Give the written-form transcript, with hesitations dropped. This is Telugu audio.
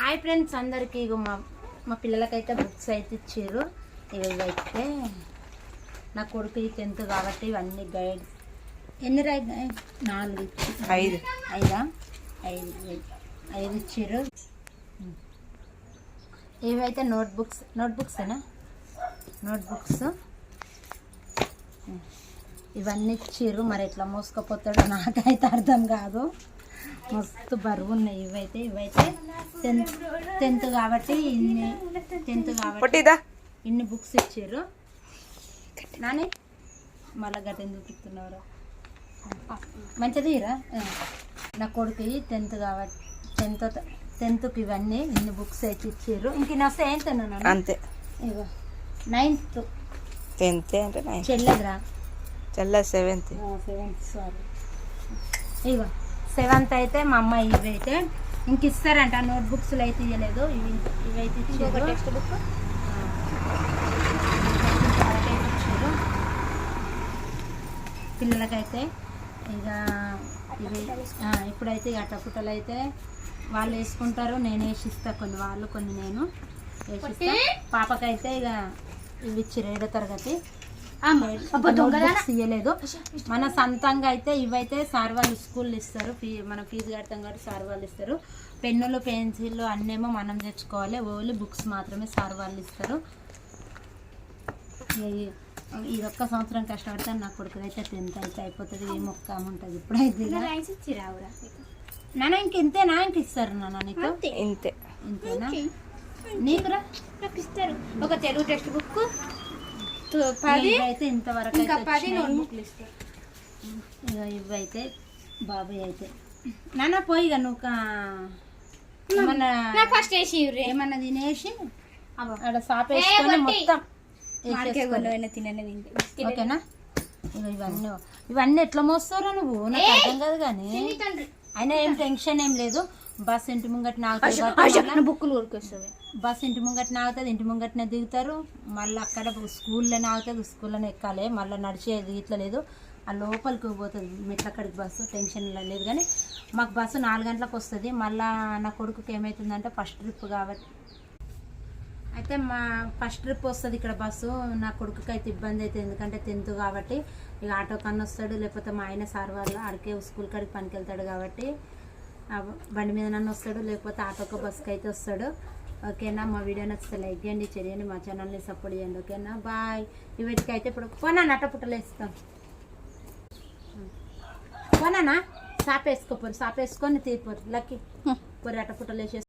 హాయ్ ఫ్రెండ్స్ అందరికీ ఇగో మా పిల్లలకైతే బుక్స్ అయితే ఇచ్చారు. ఇవైతే నా కొడుకు 10th కాబట్టి ఇవన్నీ గైడ్ ఎన్ని 4 5 ఇచ్చారు. ఇవైతే నోట్బుక్సేనా నోట్బుక్స్ ఇవన్నీ ఇచ్చారు. మరి ఎట్లా మోసుకపోతాడో నాకైతే అర్థం కాదు. మస్తు బరువు ఉన్నాయి. ఇవైతే 10th కాబట్టి ఇన్ని బుక్స్ ఇచ్చారు. నాని మళ్ళా గట్ట చూపిస్తున్నారు మంచిదిరా. నా కొడుకు 10th కాబట్టి 10th ఇవన్నీ ఇన్ని బుక్స్ అయితే ఇచ్చారు. ఇంక నస్తే ఏం తిన్నాను అంతే. ఇగో 9th 10th అంటే చెల్లెదురా చెల్ల 7th సారీ. ఇగో 7th అయితే మా అమ్మ ఇవైతే ఇంక ఇస్తారంట. నోట్బుక్స్లో అయితే ఇవ్వలేదు. ఇవైతే ఇచ్చారు. టెక్స్ట్ బుక్ ఇచ్చారు పిల్లలకైతే. ఇక ఇవి ఇప్పుడైతే అట్టపుట్టలు అయితే వాళ్ళు వేసుకుంటారు. నేను వేసిస్తా, కొన్ని వాళ్ళు కొన్ని నేను వేసిస్తా. పాపకైతే ఇక ఇవి ఇచ్చారు 7వ తరగతి. ఇవ్వలేదు. మన సొంతంగా అయితే ఇవైతే సార్ వాళ్ళు స్కూల్లో ఇస్తారు. మనం ఫీజు కడతాం కాబట్టి సార్ వాళ్ళు ఇస్తారు. పెన్నులు పెన్సిళ్ళు అన్నేమో మనం తెచ్చుకోవాలి. ఓన్లీ బుక్స్ మాత్రమే సార్ వాళ్ళు ఇస్తారు. ఇది ఒక్క సంవత్సరం కష్టపడితే నా కొడుకు అయితే 10th అయితే అయిపోతుంది. ఏ మొక్క ఉంటుంది ఇప్పుడైతే. నాన్న ఇంక ఇంతేనా? ఇంక ఇస్తారు నాన్న నీకు? ఇంతేనా నీకురా? నాకు ఇస్తారు ఒక తెలుగు టెక్స్ట్ బుక్ 10 అయితే ఇంతవరకు ఇవైతే బాబాయ్ అయితే నాన్న పోయి ఇక నువ్వు ఫస్ట్ వేసి ఏమన్నా తినేసి అక్కడ సాప్ వేసుకొని మొత్తం ఓకేనా. ఇక ఇవన్నీ ఎట్లా మోస్తారా నువ్వు? నాకు అర్థం కాదు. కానీ అయినా ఏం టెన్షన్ ఏం లేదు. బస్ ఇంటి ముంగట్న ఆగుతుంది. బుక్కులు కొనుక్కొస్తుంది. బస్ ఇంటి ముంగట్న ఆగుతుంది. ఇంటి ముంగట్నే దిగుతారు. మళ్ళీ అక్కడ స్కూల్లోనే ఆగుతుంది. స్కూల్లోనే ఎక్కాలి. మళ్ళీ నడిచేది ఇట్లా లేదు. ఆ లోపలికి పోతుంది మెట్లక్కడికి బస్సు. టెన్షన్ లేదు. కానీ మాకు బస్సు 4 గంటలకు వస్తుంది. మళ్ళీ నా కొడుకుకి ఏమవుతుందంటే ఫస్ట్ ట్రిప్ కాబట్టి అయితే మా ఫస్ట్ ట్రిప్ వస్తుంది ఇక్కడ బస్సు. నా కొడుకుకి అయితే ఇబ్బంది అవుతుంది. ఎందుకంటే 10th కాబట్టి ఇక ఆటో కన్నా వస్తాడు. లేకపోతే మా ఆయన సార్ వాళ్ళు ఆడికే స్కూల్ కాడికి పనికి వెళ్తాడు కాబట్టి బండి మీద నన్ను వస్తాడు. లేకపోతే ఆటోకి బస్కి అయితే వస్తాడు. ఓకేనా. మా వీడియో నచ్చితే లైక్ చేయండి, చేయండి. మా ఛానల్ని సపోర్ట్ చేయండి. ఓకేనా. బాయ్. ఇవైతే అయితే ఇప్పుడు పోనా అట్టపుట్టలు వేస్తాం. పోనా సాప్ వేసుకోపోరు. సాప్ వేసుకొని తీరిపోరు. లక్కీ పొరి అట్టపుట్టలు వేసేస్తాం.